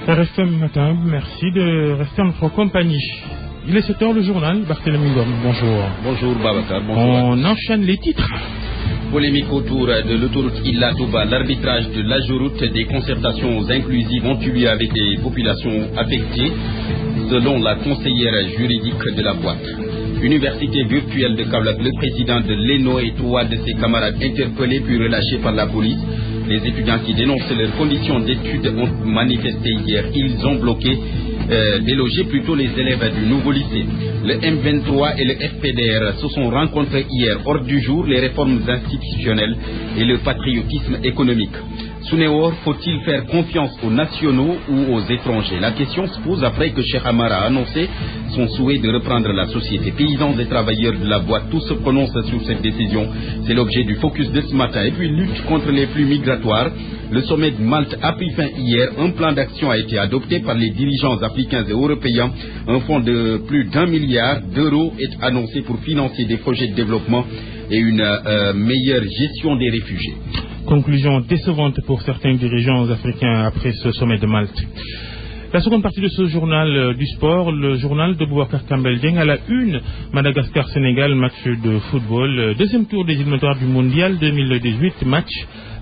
RFM Matin, merci de rester en notre compagnie. Il est 7h, le journal. Barthélémy Ngom, bonjour. Bonjour Babacar, bonjour. On enchaîne les titres. Polémique autour de l'autoroute Ila Touba, l'arbitrage de l'AGEROUTE, des concertations inclusives ont eu lieu avec les populations affectées, selon la conseillère juridique de la boîte. Université virtuelle de Kaolack, le président de l'ENO et trois de ses camarades interpellés puis relâchés par la police. Les étudiants qui dénoncent leurs conditions d'études ont manifesté hier. Ils ont bloqué, délogé plutôt les élèves du nouveau lycée. Le M23 et le FPDR se sont rencontrés hier. Hors du jour, les réformes institutionnelles et le patriotisme économique. Sounéor, faut-il faire confiance aux nationaux ou aux étrangers? La question se pose après que Cheikh Amar a annoncé son souhait de reprendre la société. Paysans et travailleurs de la boîte, tous se prononcent sur cette décision. C'est l'objet du focus de ce matin. Et puis, lutte contre les flux migratoires. Le sommet de Malte a pris fin hier. Un plan d'action a été adopté par les dirigeants africains et européens. Un fonds de plus d'1 milliard d'euros est annoncé pour financer des projets de développement et une meilleure gestion des réfugiés. Conclusion décevante pour certains dirigeants africains après ce sommet de Malte. La seconde partie de ce journal du sport, le journal de Boubacar Kambel Dieng à la une. Madagascar-Sénégal, match de football. Deuxième tour des éliminatoires du Mondial 2018, match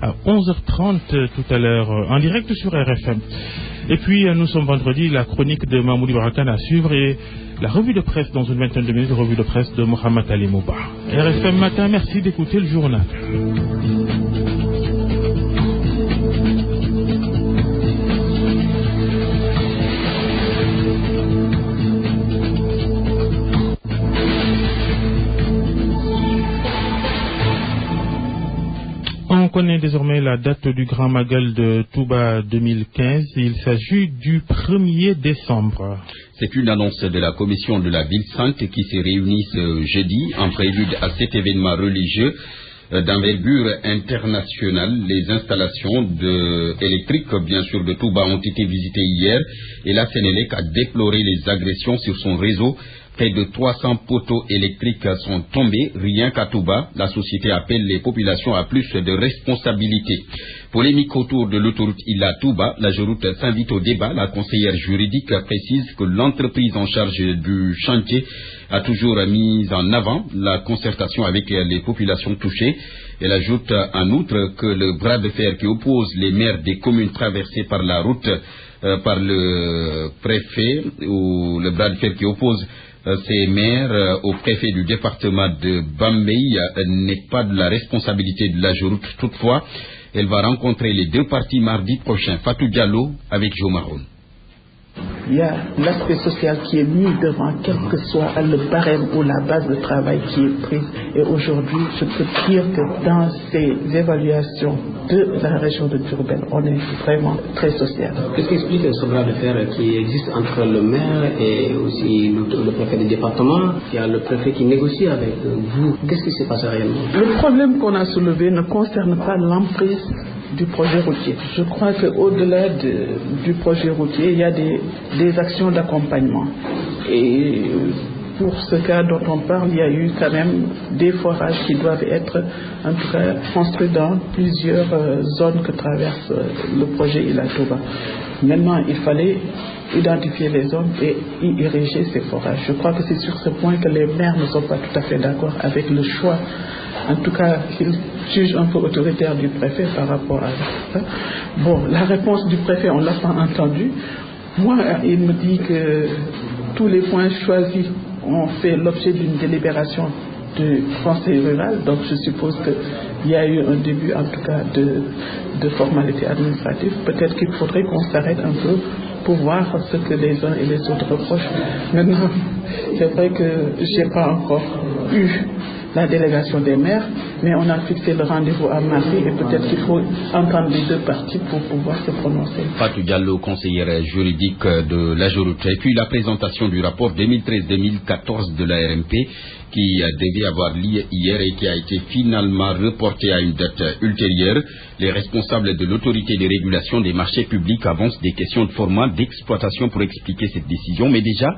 à 11h30 tout à l'heure en direct sur RFM. Et puis nous sommes vendredi, la chronique de Mahmoud Barakan à suivre et la revue de presse dans une vingtaine de minutes, revue de presse de Mohamed Ali Mouba. RFM Matin, merci d'écouter le journal. On connaît désormais la date du Grand Magal de Touba 2015. Il s'agit du 1er décembre. C'est une annonce de la commission de la Ville Sainte qui s'est réunie ce jeudi en prélude à cet événement religieux d'envergure internationale. Les installations électriques, bien sûr, de Touba ont été visitées hier et la Sénélec a déploré les agressions sur son réseau. Près de 300 poteaux électriques sont tombés rien qu'à Touba. La société appelle les populations à plus de responsabilités. Polémique autour de l'autoroute Ila Touba. l'AGEROUTE s'invite au débat. La conseillère juridique précise que l'entreprise en charge du chantier a toujours mis en avant la concertation avec les populations touchées. Elle ajoute en outre que le bras de fer qui oppose les maires des communes traversées par la route par le préfet, ou le bras de fer qui oppose ces maires au préfet du département de Bambey n'est pas de la responsabilité de l'AGEROUTE. Toutefois, elle va rencontrer les deux parties mardi prochain. Fatou Diallo avec Jo Maroun. Il y a l'aspect social qui est mis devant, quel que soit le barème ou la base de travail qui est prise. Et aujourd'hui, je peux dire que dans ces évaluations de la région de Diourbel, on est vraiment très social. Qu'est-ce qui explique ce bras de fer qui existe entre le maire et aussi le préfet du département? Il y a le préfet qui négocie avec vous. Qu'est-ce qui se passe réellement? Le problème qu'on a soulevé ne concerne pas l'emprise du projet routier. Je crois qu'au-delà du projet routier, il y a des actions d'accompagnement. Et pour ce cas dont on parle, il y a eu quand même des forages qui doivent être, en tout cas, construits dans plusieurs zones que traverse le projet Ila Touba. Maintenant, il fallait identifier les zones et y ériger ces forages. Je crois que c'est sur ce point que les maires ne sont pas tout à fait d'accord avec le choix, en tout cas, qu'ils jugent un peu autoritaire du préfet par rapport à ça. Bon, la réponse du préfet, on ne l'a pas entendue. Moi, il me dit que tous les points choisis ont fait l'objet d'une délibération du conseil rural, donc je suppose qu'il y a eu un début, en tout cas, de formalité administrative. Peut-être qu'il faudrait qu'on s'arrête un peu pour voir ce que les uns et les autres reprochent. Maintenant, c'est vrai que je n'ai pas encore eu la délégation des maires, mais on a fixé le rendez-vous à mardi et peut-être qu'il faut entendre les deux parties pour pouvoir se prononcer. Fatou Diallo, conseillère juridique de l'AGEROUTE. Et puis la présentation du rapport 2013-2014 de l'ARMP qui devait avoir lieu hier et qui a été finalement reporté à une date ultérieure. Les responsables de l'autorité de régulation des marchés publics avancent des questions de format d'exploitation pour expliquer cette décision, mais déjà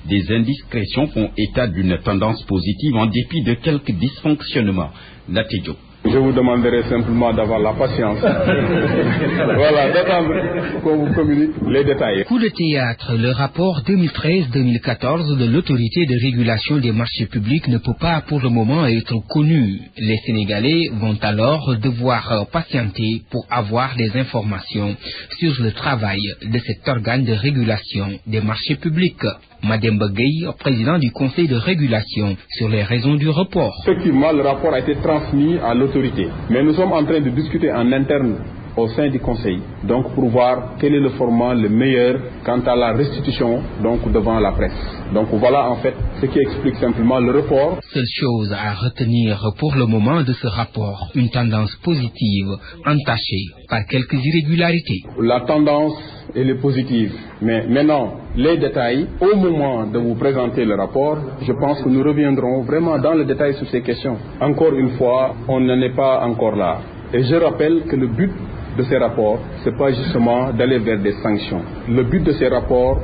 des indiscrétions font état d'une tendance positive en dépit de quelques dysfonctionnements. Latédio. Je vous demanderai simplement d'avoir la patience. Voilà, d'attendre qu'on vous communique les détails. Coup de théâtre, le rapport 2013-2014 de l'autorité de régulation des marchés publics ne peut pas pour le moment être connu. Les Sénégalais vont alors devoir patienter pour avoir des informations sur le travail de cet organe de régulation des marchés publics. Mademba Gueye, président du conseil de régulation, sur les raisons du report. Effectivement, le rapport a été transmis à l'autorité, mais nous sommes en train de discuter en interne au sein du conseil, donc pour voir quel est le format le meilleur quant à la restitution donc devant la presse. Donc voilà en fait ce qui explique simplement le report. Seule chose à retenir pour le moment de ce rapport, une tendance positive entachée par quelques irrégularités. La tendance elle est positive, mais maintenant les détails, au moment de vous présenter le rapport, je pense que nous reviendrons vraiment dans le détail sur ces questions. Encore une fois, on n'en est pas encore là. Et je rappelle que le but de ces rapports, ce n'est pas justement d'aller vers des sanctions. Le but de ces rapports,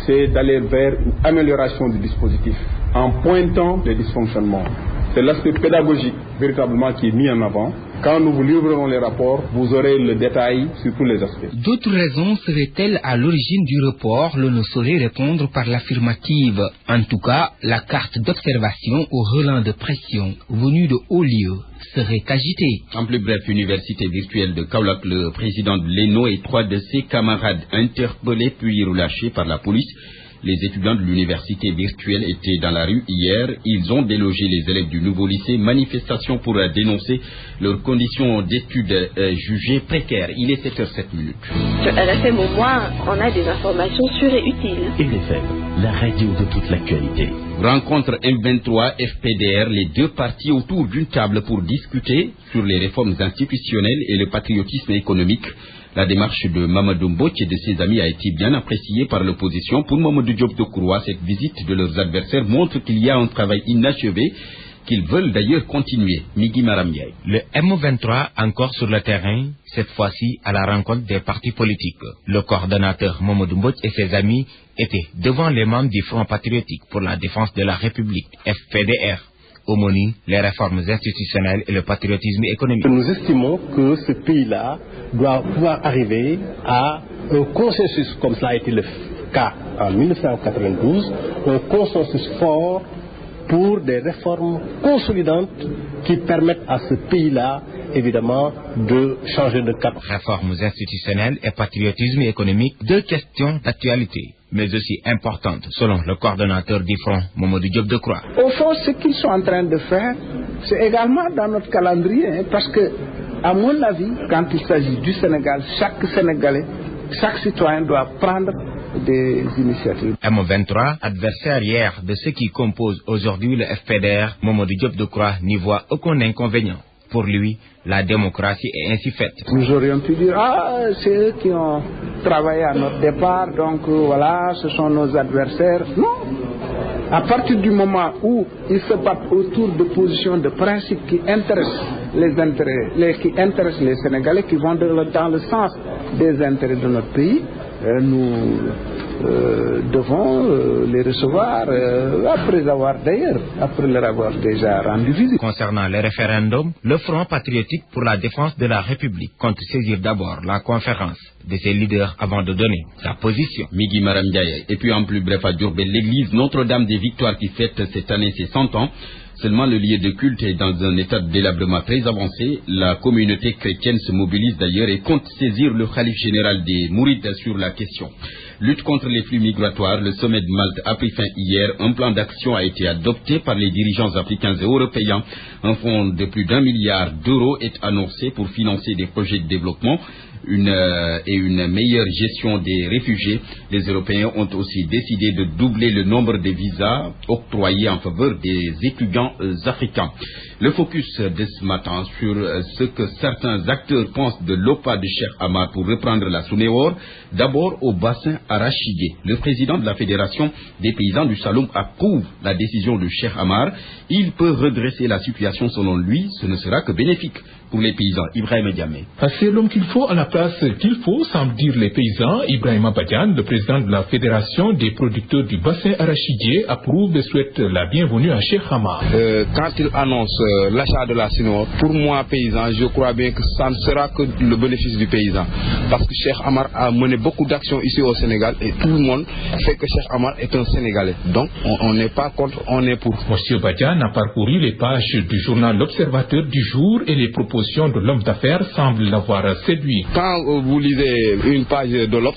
c'est d'aller vers une amélioration du dispositif en pointant les dysfonctionnements. C'est l'aspect pédagogique véritablement qui est mis en avant. Quand nous vous livrerons les rapports, vous aurez le détail sur tous les aspects. D'autres raisons seraient-elles à l'origine du report? L'on ne saurait répondre par l'affirmative. En tout cas, la carte d'observation au relent de pression venue de haut lieu serait agitée. En plus bref, université virtuelle de Kaolack, le président de l'ENO et 3 de ses camarades interpellés puis relâchés par la police. Les étudiants de l'université virtuelle étaient dans la rue hier. Ils ont délogé les élèves du nouveau lycée. Manifestation pour dénoncer leurs conditions d'études jugées précaires. Il est 7h07. Sur RFM au moins, on a des informations sûres et utiles. RFM, la radio de toute l'actualité. Rencontre M23, FPDR, les deux partis autour d'une table pour discuter sur les réformes institutionnelles et le patriotisme économique. La démarche de Mamadou Mbodj et de ses amis a été bien appréciée par l'opposition. Pour Mamadou Diop Decroix, cette visite de leurs adversaires montre qu'il y a un travail inachevé, qu'ils veulent d'ailleurs continuer. Migui Maramdiaye. Le M23 encore sur le terrain, cette fois-ci à la rencontre des partis politiques. Le coordonnateur Mamadou Mbodj et ses amis étaient devant les membres du Front patriotique pour la défense de la République, FPDR. Homonyme, les réformes institutionnelles et le patriotisme économique. Nous estimons que ce pays-là doit pouvoir arriver à un consensus, comme cela a été le cas en 1992, un consensus fort pour des réformes consolidantes qui permettent à ce pays-là, évidemment, de changer de cap. Réformes institutionnelles et patriotisme économique, deux questions d'actualité, mais aussi importantes, selon le coordonnateur du Front, Mamadou Diop Decroix. Au fond, ce qu'ils sont en train de faire, c'est également dans notre calendrier, parce que, à mon avis, quand il s'agit du Sénégal, chaque Sénégalais, chaque citoyen doit prendre des initiatives. M23, adversaire hier de ceux qui composent aujourd'hui le FPDR, Mamadou Diop Decroix n'y voit aucun inconvénient. Pour lui, la démocratie est ainsi faite. Nous aurions pu dire, c'est eux qui ont travaillé à notre départ, donc voilà, ce sont nos adversaires. Non. À partir du moment où ils se battent autour de positions de principe qui intéressent qui intéressent les Sénégalais, qui vont dans le sens des intérêts de notre pays, nous devons les recevoir après leur avoir déjà rendu visite. Concernant le référendum, le Front patriotique pour la défense de la République compte saisir d'abord la conférence de ses leaders avant de donner sa position. Migui Maramdiaye. Et puis en plus bref à Diourbel, l'église Notre-Dame des Victoires qui fête cette année ses 100 ans. Seulement le lieu de culte est dans un état de délabrement très avancé. La communauté chrétienne se mobilise d'ailleurs et compte saisir le khalife général des Mourides sur la question. Lutte contre les flux migratoires, le sommet de Malte a pris fin hier. Un plan d'action a été adopté par les dirigeants africains et européens. Un fonds de plus d'1 milliard d'euros est annoncé pour financer des projets de développement et une meilleure gestion des réfugiés. Les Européens ont aussi décidé de doubler le nombre de visas octroyés en faveur des étudiants africains. Le focus de ce matin sur ce que certains acteurs pensent de l'OPA de Cheikh Amar pour reprendre la Sounéor. D'abord au bassin arachidier. Le président de la Fédération des paysans du Saloum approuve la décision de Cheikh Amar. Il peut redresser la situation selon lui. Ce ne sera que bénéfique pour les paysans. Ibrahim Diamé. C'est l'homme qu'il faut à la place qu'il faut, semble dire les paysans. Ibrahim Badiane, le président de la Fédération des producteurs du bassin arachidier, approuve et souhaite la bienvenue à Cheikh Amar. Quand il annonce l'achat de la Suneor, pour moi paysan, je crois bien que ça ne sera que le bénéfice du paysan. Parce que Cheikh Amar a mené beaucoup d'actions ici au Sénégal et tout le monde sait que Cheikh Amar est un Sénégalais. Donc on n'est pas contre, on est pour. Monsieur Badiane a parcouru les pages du journal L'Observateur du jour et les propositions de l'homme d'affaires semblent l'avoir séduit. Quand vous lisez une page de l'Obs,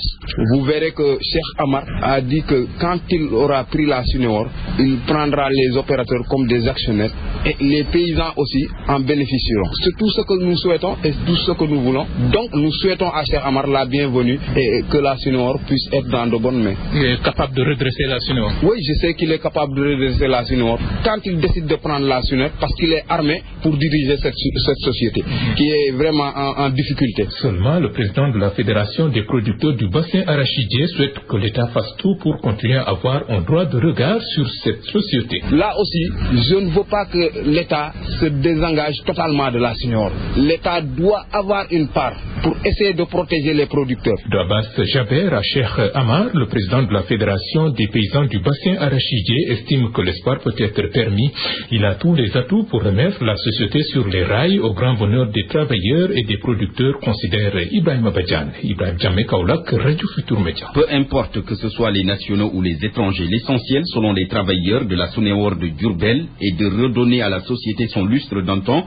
vous verrez que Cheikh Amar a dit que quand il aura pris la Suneor, il prendra les opérateurs comme des actionnaires et les paysans aussi en bénéficieront. C'est tout ce que nous souhaitons et tout ce que nous voulons. Donc nous souhaitons à Cheikh Amar la bienvenue et que la Suneor puisse être dans de bonnes mains. Il est capable de redresser la Suneor? Oui, je sais qu'il est capable de redresser la Suneor quand il décide de prendre la Suneor parce qu'il est armé pour diriger cette société qui est vraiment en difficulté. Seulement, le président de la Fédération des producteurs du bassin arachidier souhaite que l'État fasse tout pour continuer à avoir un droit de regard sur cette société. Là aussi, je ne veux pas que l'État se désengage totalement de la Suneor. L'État doit avoir une part pour essayer de protéger les producteurs. D'abbas Jaber à Cheikh Amar, le président de la Fédération des paysans du bassin arachidier, estime que l'espoir peut être permis. Il a tous les atouts pour remettre la société sur les rails au grand bonheur des travailleurs et des producteurs, considère Ibrahim Badiane. Ibrahim Djamé Kaolack, Radio Futur Média. Peu importe que ce soit les nationaux ou les étrangers, l'essentiel selon les travailleurs de la Suneor de Diourbel est de redonner à la société son lustre d'antan.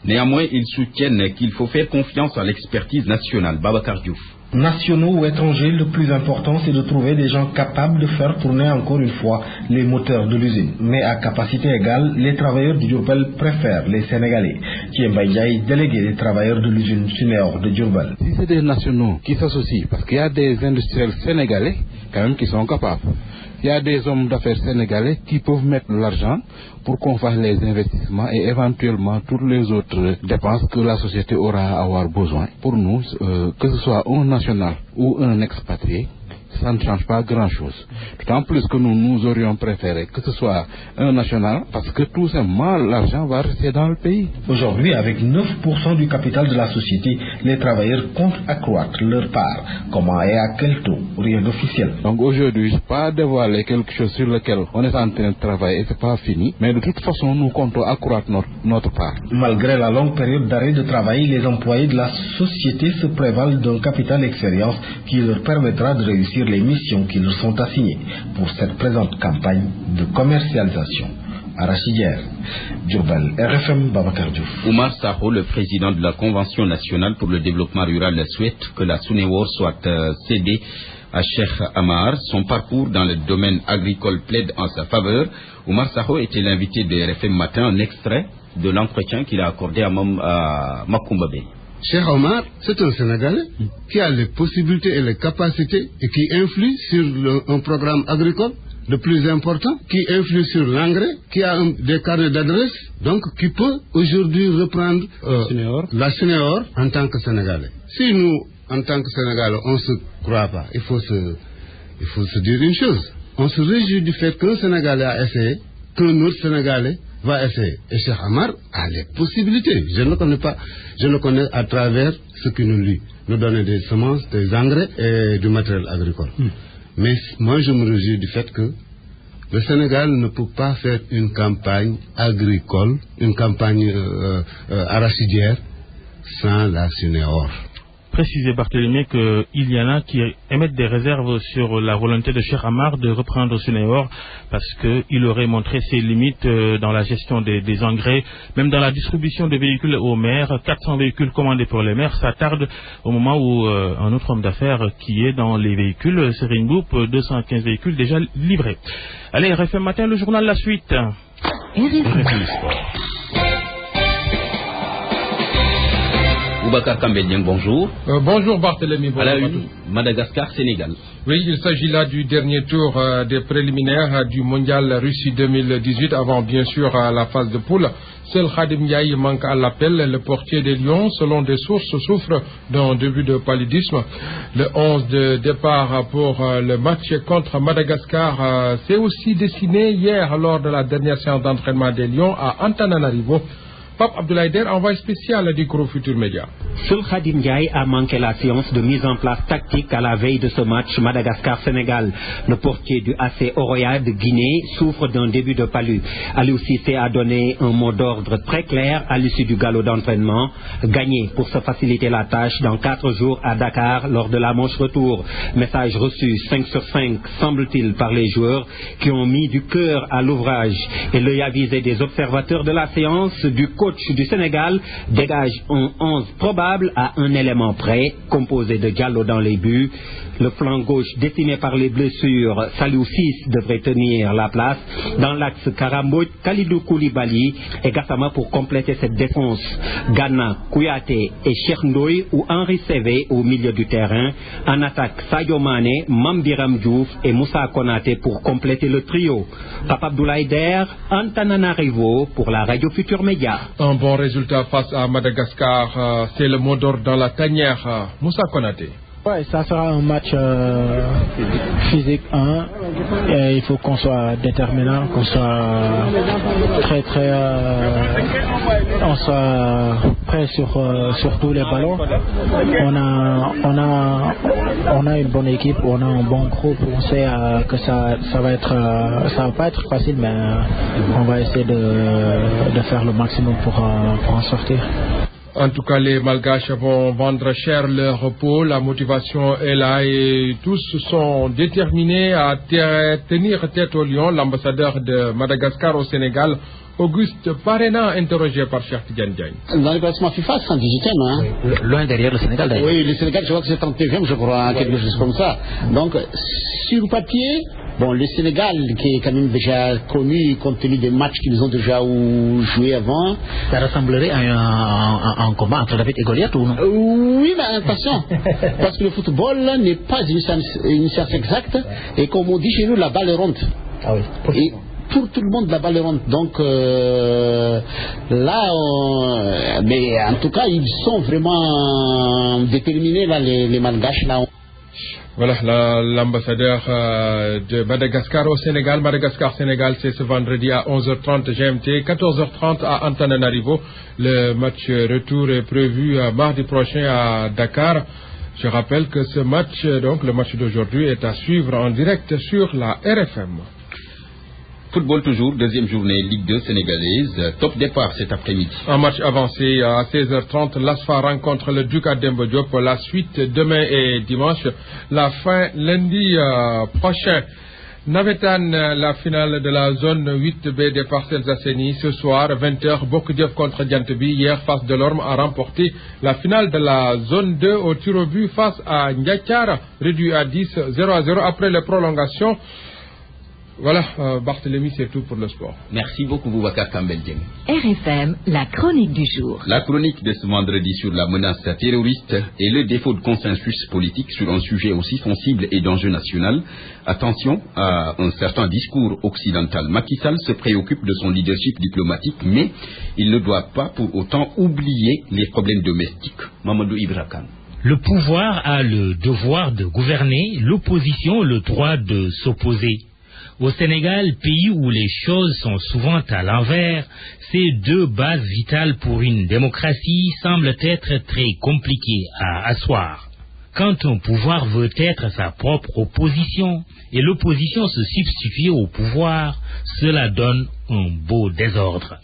Néanmoins, ils soutiennent qu'il faut faire confiance à l'expertise nationale. Babacar Diouf. Nationaux ou étrangers, le plus important c'est de trouver des gens capables de faire tourner encore une fois les moteurs de l'usine. Mais à capacité égale, les travailleurs du Diourbel préfèrent les Sénégalais. Thiemba Ndiaye, délégué des travailleurs de l'usine Suneor de Diourbel. Si c'est des nationaux qui s'associent, parce qu'il y a des industriels sénégalais quand même qui sont capables. Il y a des hommes d'affaires sénégalais qui peuvent mettre l'argent pour qu'on fasse les investissements et éventuellement toutes les autres dépenses que la société aura à avoir besoin. Pour nous, que ce soit un national ou un expatrié, ça ne change pas grand-chose. D'autant plus que nous aurions préféré que ce soit un national parce que tout simplement l'argent va rester dans le pays. Aujourd'hui, avec 9% du capital de la société, les travailleurs comptent accroître leur part. Comment et à quel taux? Rien d'officiel. Donc aujourd'hui, je ne peux pas dévoiler quelque chose sur lequel on est en train de travailler et ce n'est pas fini. Mais de toute façon, nous comptons accroître notre part. Malgré la longue période d'arrêt de travail, les employés de la société se prévalent d'un capital expérience qui leur permettra de réussir les missions qui leur sont assignées pour cette présente campagne de commercialisation arachidière. Diourbel, RFM, Babacar Diouf. Oumar Sarro, le président de la Convention nationale pour le développement rural, souhaite que la Suneor soit cédée à Cheikh Amar. Son parcours dans le domaine agricole plaide en sa faveur. Oumar Sarro était l'invité de RFM Matin, un extrait de l'entretien qu'il a accordé à Macoumba Bey. Cheikh Omar, c'est un Sénégalais qui a les possibilités et les capacités et qui influe sur un programme agricole le plus important, qui influe sur l'engrais, qui a des carnets d'adresse, donc qui peut aujourd'hui reprendre la Suneor en tant que Sénégalais. Si nous, en tant que Sénégalais, on ne se croit pas, il faut se dire une chose. On se réjouit du fait qu'un Sénégalais a essayé, qu'un autre Sénégalais va essayer. Et Cheikh Amar a les possibilités. Je ne le connais pas. Je le connais à travers ce qu'il nous donne des semences, des engrais et du matériel agricole. Mais moi, je me réjouis du fait que le Sénégal ne peut pas faire une campagne agricole, une campagne arachidière sans la Suneor. Préciser, Barthélémy, qu'il y en a qui émettent des réserves sur la volonté de Cheikh Amar de reprendre Suneor parce qu'il aurait montré ses limites dans la gestion des engrais, même dans la distribution des véhicules aux maires. 400 véhicules commandés pour les maires, ça tarde au moment où un autre homme d'affaires qui est dans les véhicules, Serine Boup, 215 véhicules déjà livrés. Allez, RFM Matin, le journal La Suite. RFM Sport. Boubacar Kambedien, bonjour. Bonjour Barthélémy. À la une, Madagascar-Sénégal. Oui, il s'agit là du dernier tour des préliminaires du mondial Russie 2018 avant bien sûr la phase de poule. Seul Khadim Ndiaye manque à l'appel. Le portier des Lions, selon des sources, souffre d'un début de paludisme. Le 11 de départ pour le match contre Madagascar s'est aussi dessiné hier lors de la dernière séance d'entraînement des Lions à Antananarivo. Pape Abdoulaye Der, envoyé spécial du groupe Futur Média. Seul Khadim Ndiaye a manqué la séance de mise en place tactique à la veille de ce match Madagascar-Sénégal. Le portier du AC Oroya de Guinée souffre d'un début de palu. Aliou Cissé a donné un mot d'ordre très clair à l'issue du galop d'entraînement. Gagner pour se faciliter la tâche dans 4 jours à Dakar lors de la manche retour. Message reçu 5 sur 5, semble-t-il, par les joueurs qui ont mis du cœur à l'ouvrage. Et l'œil avisé des observateurs de la séance du coach du Sénégal dégage un 11 probable à un élément près, composé de Diallo dans les buts. Le flanc gauche décimé par les blessures, Saliou Ciss devrait tenir la place. Dans l'axe Karamboj, Kalidou Koulibaly et Gassama pour compléter cette défense. Gana, Kouyaté et Cheikh Ndoye ou Henri Saivet au milieu du terrain. En attaque, Sadio Mané, Mambiram Diouf et Moussa Konaté pour compléter le trio. Pape Abdoulaye Der, Antananarivo pour la Radio Futur Média. Un bon résultat face à Madagascar, c'est le mot d'ordre dans la tanière. Moussa Konaté. Ouais, ça sera un match physique 1. Et il faut qu'on soit déterminant, qu'on soit on soit prêt sur tous les ballons. On a une bonne équipe, on a un bon groupe. On sait que ça va pas être facile, mais on va essayer de faire le maximum pour en sortir. En tout cas, les Malgaches vont vendre cher leur repos. La motivation est là et tous sont déterminés à tenir tête au lion. L'ambassadeur de Madagascar au Sénégal, Auguste Parena, interrogé par Cheikh Tidiane Diagne. Dans le classement FIFA, c'est en 18e. Oui, loin derrière le Sénégal d'ailleurs. Oui, le Sénégal, je crois que c'est en 9e, je crois, quelque chose comme ça. Donc, sur papier, bon, le Sénégal, qui est quand même déjà connu, compte tenu des matchs qu'ils ont déjà joués avant. Ça ressemblerait à un combat entre David et Goliath ou non? Oui, mais attention, parce que le football n'est pas une science exacte, et comme on dit chez nous, la balle est ronde. Ah oui, et pour tout le monde, la balle est ronde. Donc là, mais en tout cas, ils sont vraiment déterminés, là, les Malgaches, là. Voilà, l'ambassadeur de Madagascar au Sénégal. Madagascar-Sénégal, c'est ce vendredi à 11h30 GMT, 14h30 à Antananarivo. Le match retour est prévu mardi prochain à Dakar. Je rappelle que ce match, donc le match d'aujourd'hui, est à suivre en direct sur la RFM. Football toujours, deuxième journée Ligue 2 sénégalaise, top départ cet après-midi. Un match avancé à 16h30, l'ASFA rencontre le Duc à Demba Diop. La suite demain et dimanche, la fin lundi prochain. Navetan, la finale de la zone 8B des Parcelles Assainies, ce soir 20h, Bokudiev contre Diantebi. Hier, Face Delorme a remporté la finale de la zone 2 au tir au but face à Ndiakar, réduit à 10-0-0 après les prolongations. Voilà, Barthélémy, c'est tout pour le sport. Merci beaucoup, Boubacar Kambel-Dieng. RFM, la chronique du jour. La chronique de ce vendredi sur la menace terroriste et le défaut de consensus politique sur un sujet aussi sensible et d'enjeu national. Attention à un certain discours occidental. Macky Sall se préoccupe de son leadership diplomatique, mais il ne doit pas pour autant oublier les problèmes domestiques. Mamadou Ibrakan. Le pouvoir a le devoir de gouverner, l'opposition le droit de s'opposer. Au Sénégal, pays où les choses sont souvent à l'envers, ces deux bases vitales pour une démocratie semblent être très compliquées à asseoir. Quand un pouvoir veut être sa propre opposition et l'opposition se substituer au pouvoir, cela donne un beau désordre.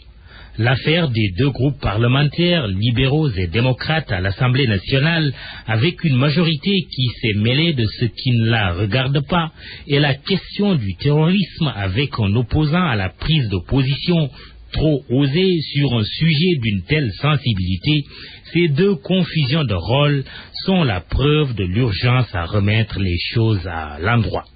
L'affaire des deux groupes parlementaires, libéraux et démocrates à l'Assemblée nationale, avec une majorité qui s'est mêlée de ce qui ne la regarde pas, et la question du terrorisme avec un opposant à la prise de position trop osée sur un sujet d'une telle sensibilité, ces deux confusions de rôles sont la preuve de l'urgence à remettre les choses à l'endroit.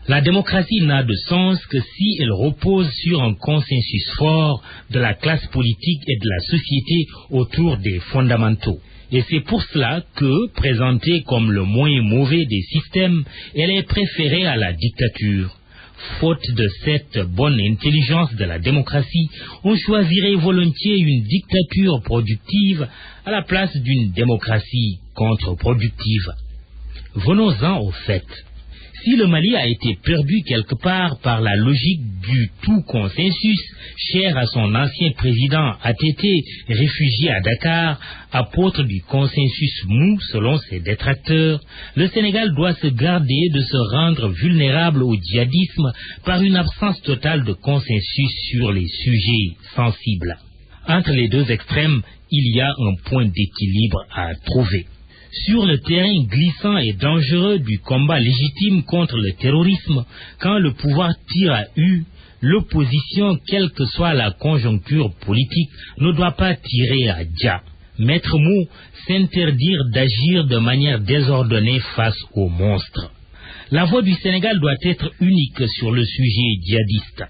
La démocratie n'a de sens que si elle repose sur un consensus fort de la classe politique et de la société autour des fondamentaux. Et c'est pour cela que, présentée comme le moins mauvais des systèmes, elle est préférée à la dictature. Faute de cette bonne intelligence de la démocratie, on choisirait volontiers une dictature productive à la place d'une démocratie contre-productive. Venons-en au fait. Si le Mali a été perdu quelque part par la logique du tout consensus, cher à son ancien président ATT, réfugié à Dakar, apôtre du consensus mou selon ses détracteurs, le Sénégal doit se garder de se rendre vulnérable au djihadisme par une absence totale de consensus sur les sujets sensibles. Entre les deux extrêmes, il y a un point d'équilibre à trouver. Sur le terrain glissant et dangereux du combat légitime contre le terrorisme, quand le pouvoir tire à U, l'opposition, quelle que soit la conjoncture politique, ne doit pas tirer à Dja. Maître mot, s'interdire d'agir de manière désordonnée face aux monstres. La voix du Sénégal doit être unique sur le sujet djihadiste.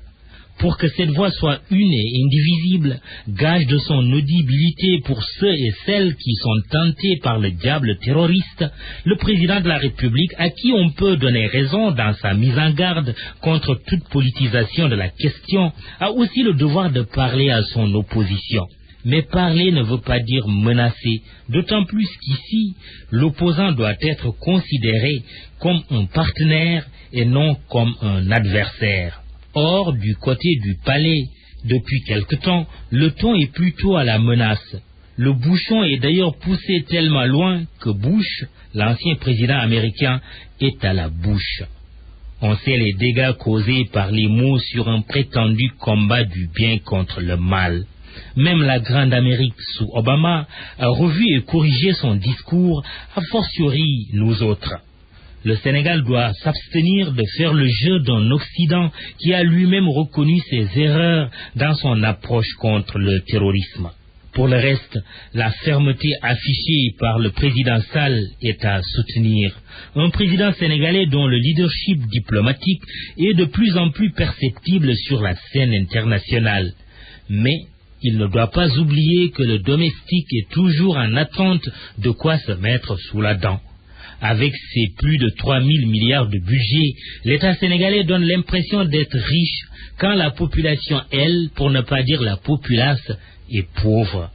Pour que cette voix soit une et indivisible, gage de son audibilité pour ceux et celles qui sont tentés par le diable terroriste, le président de la République, à qui on peut donner raison dans sa mise en garde contre toute politisation de la question, a aussi le devoir de parler à son opposition. Mais parler ne veut pas dire menacer, d'autant plus qu'ici, l'opposant doit être considéré comme un partenaire et non comme un adversaire. Or, du côté du palais, depuis quelque temps, le ton est plutôt à la menace. Le bouchon est d'ailleurs poussé tellement loin que Bush, l'ancien président américain, est à la bouche. On sait les dégâts causés par les mots sur un prétendu combat du bien contre le mal. Même la Grande Amérique sous Obama a revu et corrigé son discours, a fortiori nous autres. Le Sénégal doit s'abstenir de faire le jeu d'un Occident qui a lui-même reconnu ses erreurs dans son approche contre le terrorisme. Pour le reste, la fermeté affichée par le président Sall est à soutenir. Un président sénégalais dont le leadership diplomatique est de plus en plus perceptible sur la scène internationale. Mais il ne doit pas oublier que le domestique est toujours en attente de quoi se mettre sous la dent. Avec ses plus de 3 000 milliards de budget, l'État sénégalais donne l'impression d'être riche quand la population, elle, pour ne pas dire la populace, est pauvre.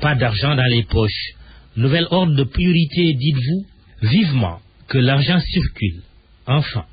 Pas d'argent dans les poches. Nouvel ordre de priorité, dites-vous? Vivement que l'argent circule. Enfin.